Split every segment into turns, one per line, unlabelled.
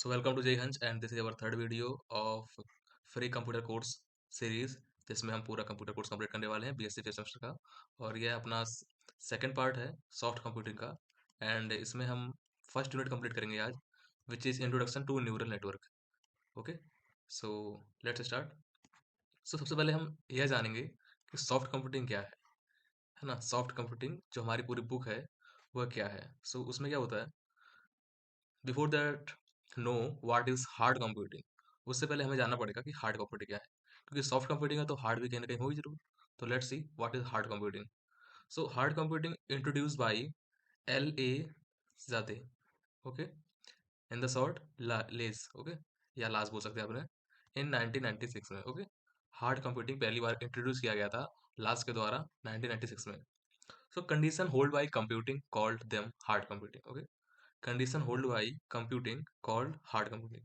So welcome to Jay Hunch and this is our third video of free computer course series जिसमें हम पूरा computer course complete करने वाले हैं BSc first semester का। और यह अपना सेकंड पार्ट है सॉफ्ट कंप्यूटिंग का। एंड इसमें हम फर्स्ट यूनिट कंप्लीट करेंगे आज, which is introduction to neural network. Okay, so let's start. So सबसे पहले हम यह जानेंगे कि सॉफ्ट कंप्यूटिंग क्या है ना। सॉफ्ट कंप्यूटिंग जो हमारी पूरी बुक है वह क्या है। सो उसमें क्या होता है, before that know what is hard computing, उससे पहले हमें जानना पड़ेगा कि हार्ड कंप्यूटिंग क्या है, क्योंकि सॉफ्ट कंप्यूटिंग है तो हार्ड भी कहीं ना कहीं होगी जरूर। तो let's see what is hard computing. So hard computing introduce by L.A. Zadeh, okay, in the short लेज, ओके, या लाज बोल सकते हैं आपने, इन 1996 में। ओके, हार्ड कंप्यूटिंग पहली बार इंट्रोड्यूस किया गया था लाज के द्वारा 1996 में। सो condition hold by computing called them hard computing. Okay, condition hold by computing called hard computing.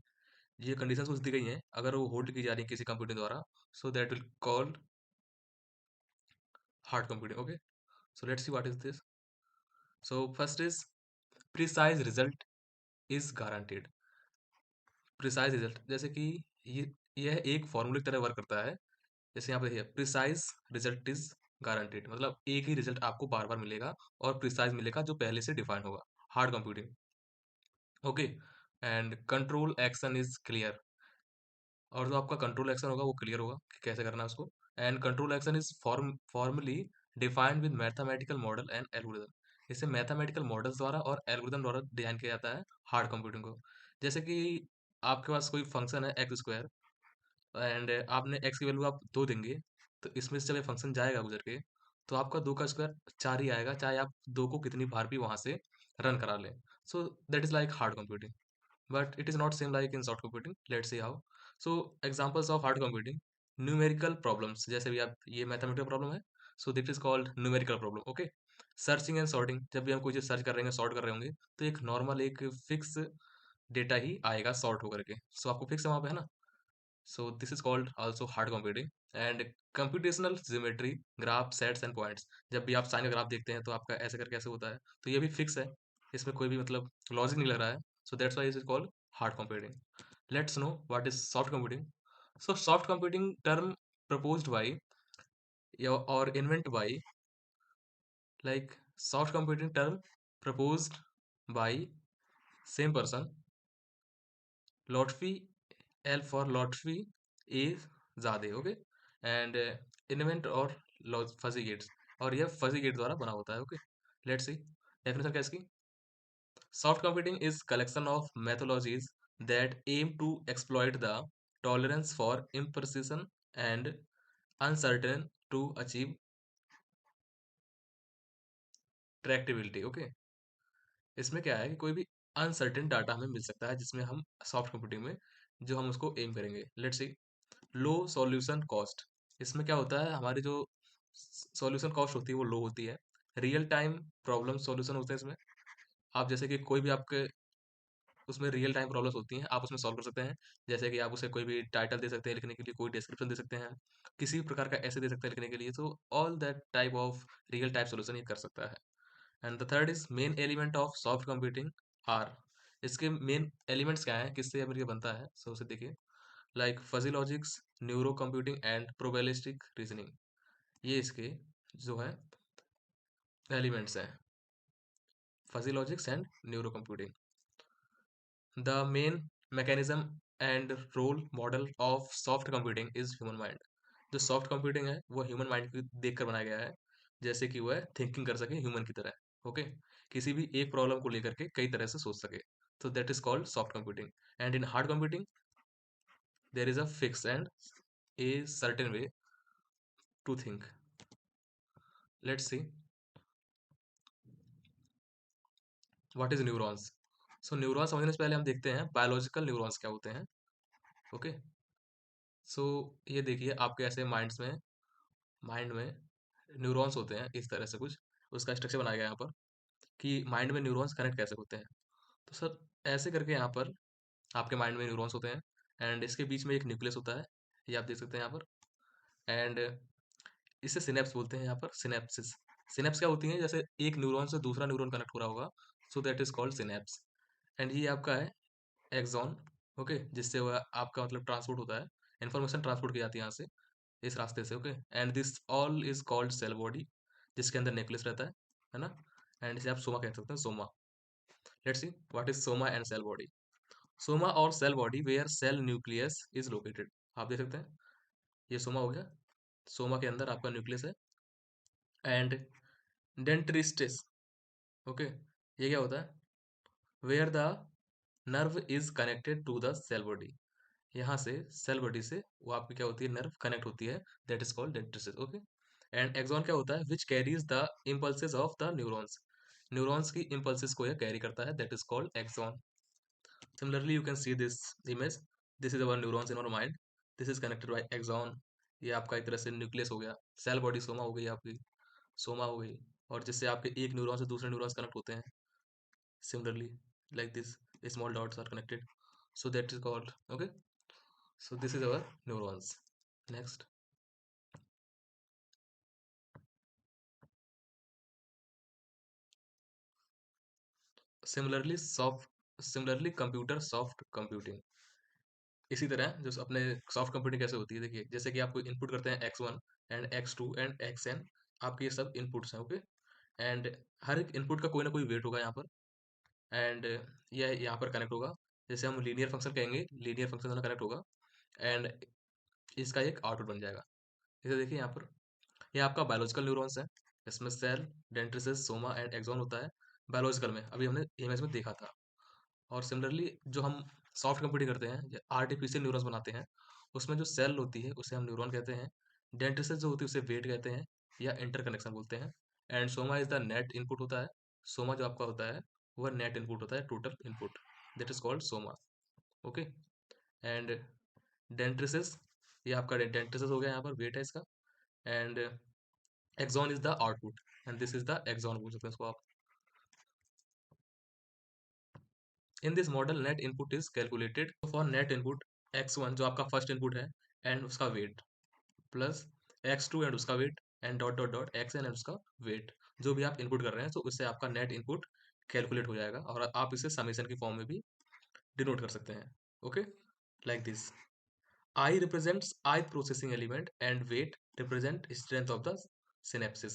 ये कंडीशंस कुछ दी गई हैं, अगर वो होल्ड की जा रही है किसी कंप्यूटिंग द्वारा, so that will called hard computing. Okay, so let's see what is this. So first is precise result is guaranteed. Precise result जैसे कि ये यह एक फॉर्मूले की तरह वर्क करता है। जैसे यहाँ पे देखिए, प्रिसाइज रिजल्ट इज गारंटीड मतलब एक ही रिजल्ट आपको बार बार मिलेगा और प्रिसाइज मिलेगा जो पहले से डिफाइन होगा। Hard computing, okay. And control action is clear, और जो आपका कंट्रोल एक्शन होगा वो क्लियर होगा कि कैसे करना है उसको। And control action is formally defined with mathematical model and algorithm. इसे मैथमेटिकल मॉडल्स द्वारा और एल्गोरिदम द्वारा डिजाइन किया जाता है हार्ड कंप्यूटिंग को। जैसे कि आपके पास कोई फंक्शन है एक्स स्क्वायर, एंड आपने एक्स की वैल्यू आप 2 देंगे, तो इसमें से जब ये फंक्शन जाएगा गुजर के, तो आपका 2 का स्क्वायर 4 ही आएगा, चाहे आप 2 को कितनी बार भी वहां से रन करा लें। सो that is like hard computing, but it is not same like in soft computing. Let's see how. So examples of hard computing: numerical problems, जैसे भी आप ये मैथमेटिकल प्रॉब्लम है, so this is called numerical problem. Okay, searching and sorting, जब भी हम कोई चीज सर्च कर रहे हैं सॉर्ट कर रहे होंगे, तो एक नॉर्मल एक फिक्स डेटा ही आएगा सॉर्ट होकर के, सो आपको फिक्स है वहां पे, है ना। So this is called also hard computing. And computational geometry, graph sets and points, जब भी आप साइन ग्राफ देखते हैं तो आपका ऐसे करके ऐसे होता है, तो ये भी फिक्स है, इसमें कोई भी मतलब लॉजिक नहीं लग रहा है। So that's why it is called hard computing. Let's know what is soft computing. So soft computing term proposed by or invent by, like, soft computing term proposed by same person, Lotfi, L for Lotfi, A Zadeh, okay, and invent और fuzzy gates, और यह fuzzy gate द्वारा बना होता है। Okay, let's see definition क्या है इसकी। Soft computing is collection of methodologies that aim to exploit the tolerance for imprecision and uncertain to achieve tractability। Okay, इसमें क्या है कि कोई भी अनसर्टेन डाटा हमें मिल सकता है जिसमें हम सॉफ्ट कंप्यूटिंग में जो हम उसको एम करेंगे। Let's see, low solution cost, इसमें क्या होता है, हमारी जो सॉल्यूशन कॉस्ट होती है वो लो होती है। रियल टाइम प्रॉब्लम सॉल्यूशन होते हैं इसमें, आप जैसे कि कोई भी आपके उसमें रियल टाइम प्रॉब्लम्स होती हैं, आप उसमें सॉल्व कर सकते हैं। जैसे कि आप उसे कोई भी टाइटल दे सकते हैं लिखने के लिए, कोई डिस्क्रिप्शन दे सकते हैं, किसी भी प्रकार का ऐसे दे सकते हैं लिखने के लिए, तो all that type of real type solution ये कर सकता है। And the third is main element of soft computing are, इसके मेन एलिमेंट्स क्या है, किससे मिलकर बनता है, सो उसे देखिए। Like fuzzy logics, neuro computing and probabilistic reasoning, ये इसके जो है एलिमेंट्स हैं, fuzzy logics and neuro computing. The main mechanism and role model of soft computing is human mind. जो सॉफ्ट कंप्यूटिंग है वो ह्यूमन माइंड को देख कर बनाया गया है, जैसे कि वह थिंकिंग कर सके ह्यूमन की तरह। ओके, किसी भी एक प्रॉब्लम को लेकर के कई तरह से सोच सके, तो that is called soft computing. And in hard computing there is a fix and a certain way to think. Let's see what is neurons. So neurons समझने से पहले हम देखते हैं बायोलॉजिकल न्यूरॉन्स क्या होते हैं। ओके, सो ये देखिए आपके ऐसे माइंड में न्यूरॉन्स होते हैं इस तरह से कुछ, उसका स्ट्रक्चर बनाया गया है यहाँ पर कि माइंड में न्यूरॉन्स कनेक्ट कैसे होते हैं। तो सर ऐसे करके यहाँ पर आपके माइंड में न्यूरॉन्स होते हैं, एंड इसके बीच में एक न्यूक्लियस होता है, ये आप देख सकते हैं यहाँ पर। एंड इसे सिनेप्स बोलते हैं यहाँ पर, सिनेप्सिस। सिनेप्स क्या होती हैं, जैसे एक न्यूरॉन से दूसरा न्यूरॉन कनेक्ट हो रहा होगा, सो that is called synapse. And ये आपका है एक्सॉन, ओके, जिससे वह आपका मतलब ट्रांसपोर्ट होता है, इन्फॉर्मेशन ट्रांसपोर्ट की जाती है यहाँ से, इस रास्ते से। Okay, and this all is called cell body, जिसके अंदर न्यूक्लियस रहता है ना। एंड इसे आप सोमा कह सकते हैं, soma. Let's see what is soma and cell body. Soma और cell body where cell nucleus is located. आप देख सकते हैं, ये सोमा हो गया, सोमा के अंदर आपका न्यूक्लियस है। एंड डेंट्रिस्टिस, ओके, ये क्या होता है, where the nerve is connected to the cell body, यहाँ से सेल बॉडी से वो आपकी क्या होती है, नर्व कनेक्ट होती है, that is called dendrites. Okay, and axon क्या होता है, which carries the impulses of the neurons, neurons की इम्पल्सेस को यह कैरी करता है, that is called axon. Similarly you can see this image, this is our neurons in our mind, this is connected by axon. ये आपका एक तरह से न्यूक्लियस हो गया, सेल बॉडी सोमा हो गई आपकी, सोमा हो गई, और जिससे आपके एक न्यूरॉन से दूसरे न्यूरॉन्स कनेक्ट होते हैं। Similarly, like this, small dots are connected, so that is called, okay. So this is our neurons. Next, similarly computer soft computing, इसी तरह जो अपने सॉफ्ट कंप्यूटिंग कैसे होती है, देखिए जैसे कि आपको इनपुट करते हैं x1 and x2 and xn, आपके ये सब इनपुट्स हैं। ओके, एंड हर एक इनपुट का कोई ना कोई वेट होगा यहाँ पर, एंड यह यहाँ पर कनेक्ट होगा, जैसे हम लीनियर फंक्शन कहेंगे, लीनियर फंक्शन दोनों कनेक्ट होगा, एंड इसका एक आउटपुट बन जाएगा। जैसे देखिए यहाँ पर, ये आपका बायोलॉजिकल न्यूरॉन्स है, इसमें सेल, डेंट्रिसिस, सोमा एंड एक्सॉन होता है बायोलॉजिकल में, अभी हमने इमेज में देखा था। और सिमिलरली जो हम सॉफ्ट कंप्यूटिंग करते हैं, आर्टिफिशियल न्यूरॉन्स बनाते हैं, उसमें जो सेल होती है उसे हम न्यूरॉन कहते हैं, डेंट्रिसिस जो होती है उसे वेट कहते हैं या इंटरकनेक्शन बोलते हैं, and Soma is the net input होता है, सोमा जो आपका होता है वह नेट इनपुट होता है, total input, that is called soma. Okay, and dendrites, ये आपका डेंट्रिसिस हो गया, यहाँ पर वेट है इसका, and axon is the output, and this is the axon बोल सकते हैं इसको आप। In this model net input is calculated for net input x1 जो आपका फर्स्ट इनपुट है एंड उसका वेट, प्लस x2 एंड उसका weight, and dot dot dot xn and उसका वेट, जो भी आप इनपुट कर रहे हैं, तो उससे आपका नेट इनपुट कैलकुलेट हो जाएगा, और आप इसे समेशन की फॉर्म में भी डिनोट कर सकते हैं। Okay, like this, I represents ith processing element and weight represent strength of the synapses।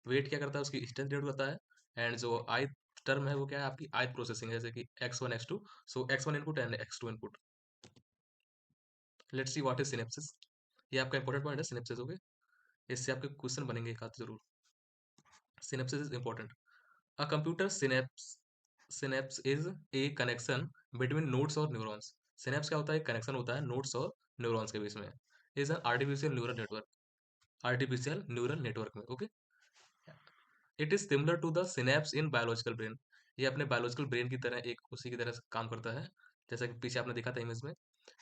weight क्या करता है, उसकी strength डिनोट करता है, एंड जो ith टर्म है वो क्या है, आपकी ith प्रोसेसिंग है, जैसे कि x1 x2, so x1 input and x2 input. Let's see what is synapses, ये आपका इंपॉर्टेंट पॉइंट है सिनेप्सिस। ओके, इससे आपके क्वेश्चन बनेंगे एक हाथ जरूर। Synapses is important, a computer synapse is a connection between nodes और न्यूरॉन्स। सिनेप्स क्या होता है, कनेक्शन होता है नोड्स और न्यूरॉन्स के बीच में, is an artificial neural network, artificial neural network में। Okay, it is similar to the synapse in biological brain, ये अपने बायोलॉजिकल ब्रेन की तरह एक उसी की तरह काम करता है, जैसा कि पीछे आपने देखा था इमेज में,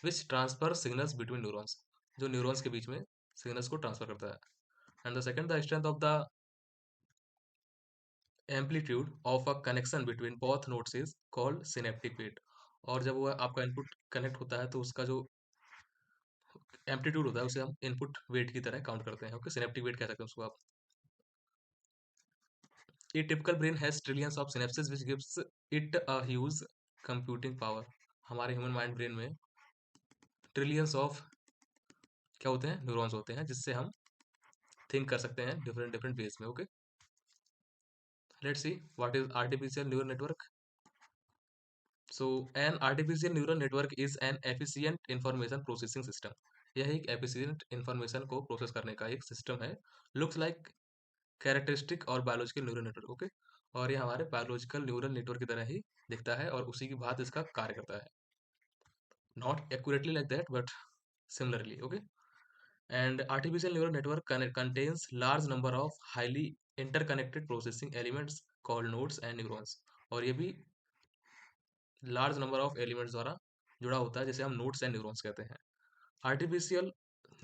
which transfer signals between neurons, जो न्यूरॉन्स के बीच में सिग्नल्स को ट्रांसफर करता है। And the second, the strength of the amplitude of a connection between both nodes is called synaptic weight, और जब वो आपका इनपुट कनेक्ट होता है तो उसका जो एम्पलीट्यूड होता है उसे हम इनपुट वेट की तरह काउंट करते हैं। ओके, सिनेप्टिक वेट कह सकते हैं उसको आप। A typical brain has trillions of synapses which gives it a huge computing power। हमारे ह्यूमन माइंड ब्रेन में ट्रिलियंस ऑफ क्या होते हैं, न्यूरॉन्स होते हैं, जिससे हम थिंक कर सकते हैं डिफरेंट डिफरेंट वेज में। Okay, let's see what is artificial neural network. So N artificial neural network is an efficient information processing system, यह एक एफिशिएंट इंफॉर्मेशन को प्रोसेस करने का एक सिस्टम है, लुक्स लाइक कैरेक्टरिस्टिक और बायोलॉजिकल न्यूरल नेटवर्क। ओके, और ये हमारे बायोलॉजिकल न्यूरल नेटवर्क की तरह ही दिखता है और उसी की बात इसका कार्य करता है, not accurately like that but similarly। Okay, and artificial neural network contains large number of highly interconnected processing elements called nodes and neurons, और ये भी लार्ज नंबर ऑफ एलिमेंट्स द्वारा जुड़ा होता है, जिसे हम नोड्स एंड न्यूरॉन्स कहते हैं। Artificial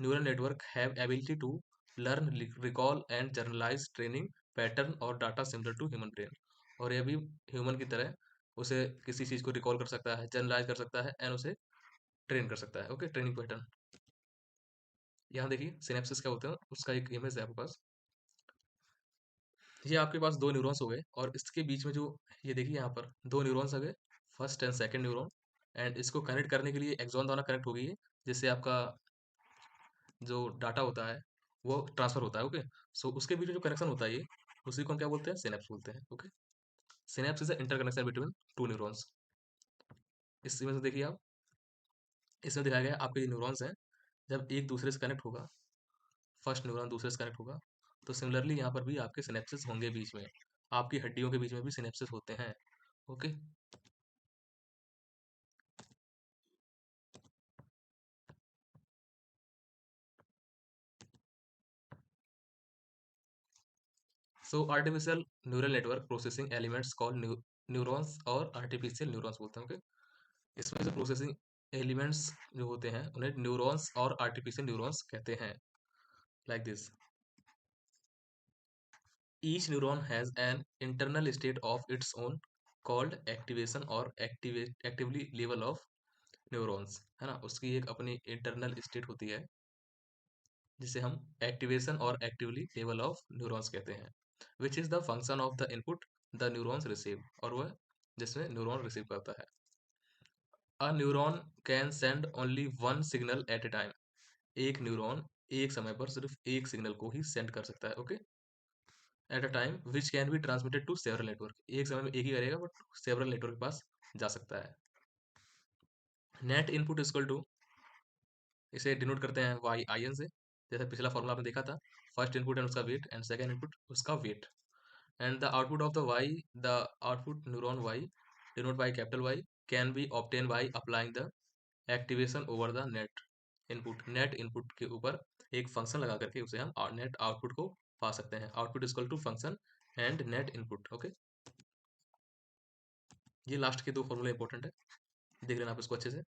neural network have ability to learn, recall and generalise training pattern और data similar to human brain, और यह भी ह्यूमन की तरह उसे किसी चीज को रिकॉल कर सकता है, जर्नलाइज कर सकता है, एंड उसे ट्रेन कर सकता है। Okay, training pattern. यहाँ देखिए सिनेप्सिस क्या होते हैं, उसका एक इमेज है आपके पास, ये आपके पास दो न्यूरॉन्स हो गए, और इसके बीच में जो, ये देखिए यहाँ पर दो न्यूरॉन्स आ गए, first and second neuron, and इसको कनेक्ट करने के लिए एक्सॉन द्वारा कनेक्ट होगी ये, जिससे आपका जो डाटा होता है वो ट्रांसफर होता है। ओके, सो उसके बीच में जो कनेक्शन होता है ये, उसी को हम क्या बोलते हैं, सिनेप्स बोलते हैं। Okay, synapse is the interconnection between two neurons. इस इमेज में देखिए आप, इसमें दिखाया गया है आपके जो न्यूरॉन्स हैं, जब एक दूसरे से कनेक्ट होगा, फर्स्ट न्यूरॉन दूसरे से कनेक्ट होगा, तो सिमिलरली यहाँ पर भी आपके सिनेप्सिस होंगे बीच में, आपकी हड्डियों के बीच में भी सिनेप्सिस होते हैं। Okay, so artificial neural network processing elements called neurons और आर्टिफिशियल न्यूरॉन्स बोलते हैं। ओके, इसमें जो प्रोसेसिंग एलिमेंट्स जो होते हैं उन्हें न्यूरॉन्स और आर्टिफिशियल न्यूरॉन्स कहते हैं। Like this, each neuron has an internal state of its own called activation और एक्टिवली लेवल ऑफ न्यूरॉन्स, है ना, उसकी एक अपनी इंटरनल स्टेट होती है जिसे हम एक्टिवेशन और एक्टिवली लेवल ऑफ न्यूरॉन्स कहते हैं, which is the function of the input the neurons receive, और वह जिसमें न्यूरॉन रिसीव करता है। अ neuron can send only one signal eight A time, एक न्यूरॉन एक समय पर सिर्फ एक सिग्नल को ही सेंड कर सकता है। Okay, at a time which can be transmitted to several network, एक समय में एक ही करेगा बट सेवरल नेटवर्क के पास जा सकता है। नेट इनपुट इक्वल टू, इसे डिनोट करते हैं वाई आई एन से, जैसे पिछला फॉर्मूला आपने देखा था, फर्स्ट इनपुट एंड उसका वेट एंड सेकंड इनपुट उसका weight, and the output of the Y, the output neuron Y denote by capital Y can be obtain by applying the activation over the net input, net input के ऊपर एक function लगा करके उसे हम net output को पा सकते हैं। Output equal to function and net input. Okay, ये लास्ट के दो फॉर्मूले इंपॉर्टेंट है, देख लेना आप इसको अच्छे से।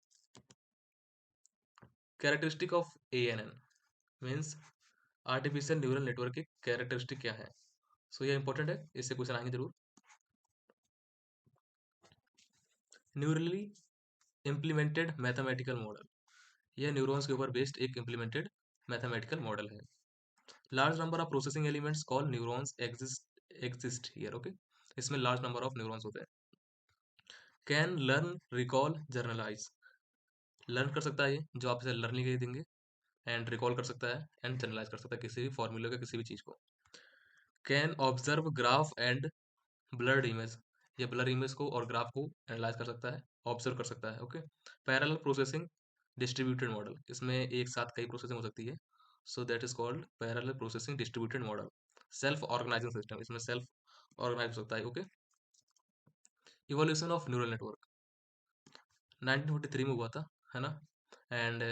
Characteristic of A N N means artificial neural network की कैरेक्टरिस्टिक क्या है। सो ये इंपॉर्टेंट है, इससे क्वेश्चन आएंगे जरूर। न्यूरली इम्प्लीमेंटेड मैथमेटिकल मॉडल, यह न्यूरॉन्स के ऊपर बेस्ड एक इम्प्लीमेंटेड मैथमेटिकल मॉडल है। Large number of processing elements call neurons exist here. Okay, इसमें लार्ज नंबर ऑफ न्यूरॉन्स होते हैं। Can learn, recall, generalized, learn कर सकता है ये, जो आप इसे लर्निंग के लिए देंगे, एंड रिकॉल कर सकता है एंड जनरलाइज कर सकता है किसी भी फॉर्मूले का, किसी भी चीज को। Can observe graph and blurred image, ये ब्लर इमेज को और ग्राफ को एनालाइज कर सकता है, ऑब्जर्व कर सकता है। Okay, parallel processing distributed model, इसमें एक साथ कई प्रोसेसिंग हो सकती है, so that is called parallel processing distributed model. Self organizing system, इसमें सेल्फ ऑर्गेनाइज हो सकता है। Okay, evolution of neural network 1943 में हुआ था, है ना, एंड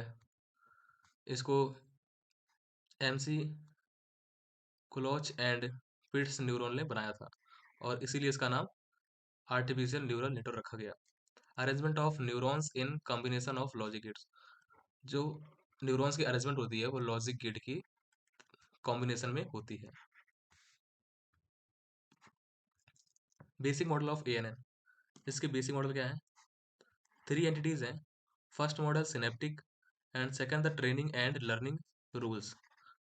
इसको McCulloch and Pitts neuron ने बनाया था, और इसीलिए इसका नाम आर्टिफिशियल न्यूरल नेटवर्क रखा गया। Arrangement of neurons in combination of logic gates, जो न्यूरॉन्स की अरेंजमेंट होती है वो लॉजिक गेट की कॉम्बिनेशन में होती है। बेसिक मॉडल ऑफ एएनएन, इसके बेसिक मॉडल क्या है, थ्री एंटिटीज हैं। First model synaptic and second the training and learning rules.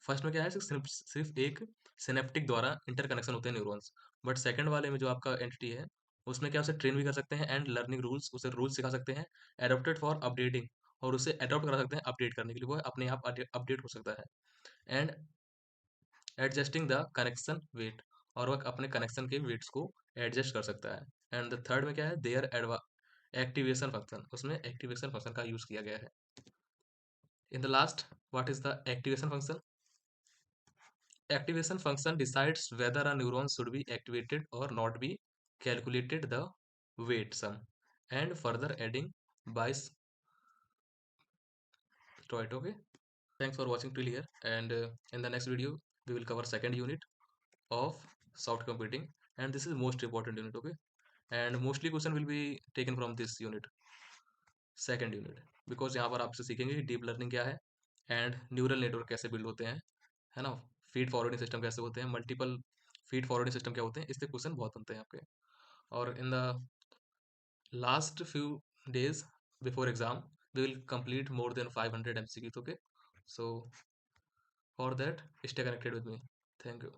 First में क्या है, सिर्फ एक सिनेप्टिक द्वारा इंटरकनेक्शन होते हैं न्यूरॉन्स, बट सेकंड वाले में जो आपका एंटिटी है उसमें क्या, उसे ट्रेन भी कर सकते हैं एंड लर्निंग रूल्स, उसे रूल्स सिखा सकते हैं, एडोप्टेड फॉर अपडेटिंग, और उसे अडॉप्ट करा सकते हैं अपडेट करने के लिए, वो अपने आप अपडेट हो सकता है, and adjusting the connection weight, और वह अपने कनेक्शन के वेट्स को एडजस्ट कर सकता है। एंड द थर्ड में क्या है, देयर एक्टिवेशन फंक्शन, उसमें एक्टिवेशन फंक्शन का यूज किया गया है। In the last, what is the activation function? Activation function decides whether a neuron should be activated or not, be calculated the weight sum and further adding by Toit. Okay, thanks for watching till here, and in the next video we will cover second unit of soft computing, and this is most important unit. Okay, and mostly question will be taken from this unit, second unit, because यहाँ पर आपसे सीखेंगे कि deep learning क्या है and neural network कैसे build होते हैं, है ना, फीड फॉरवर्डिंग सिस्टम कैसे होते हैं, मल्टीपल फीड फॉरवर्डिंग सिस्टम क्या होते हैं, इससे क्वेश्चन बहुत बनते हैं आपके। और in the last few days before exam we will complete more than 500 MCQs. Okay, so for that stay connected with me. Thank you.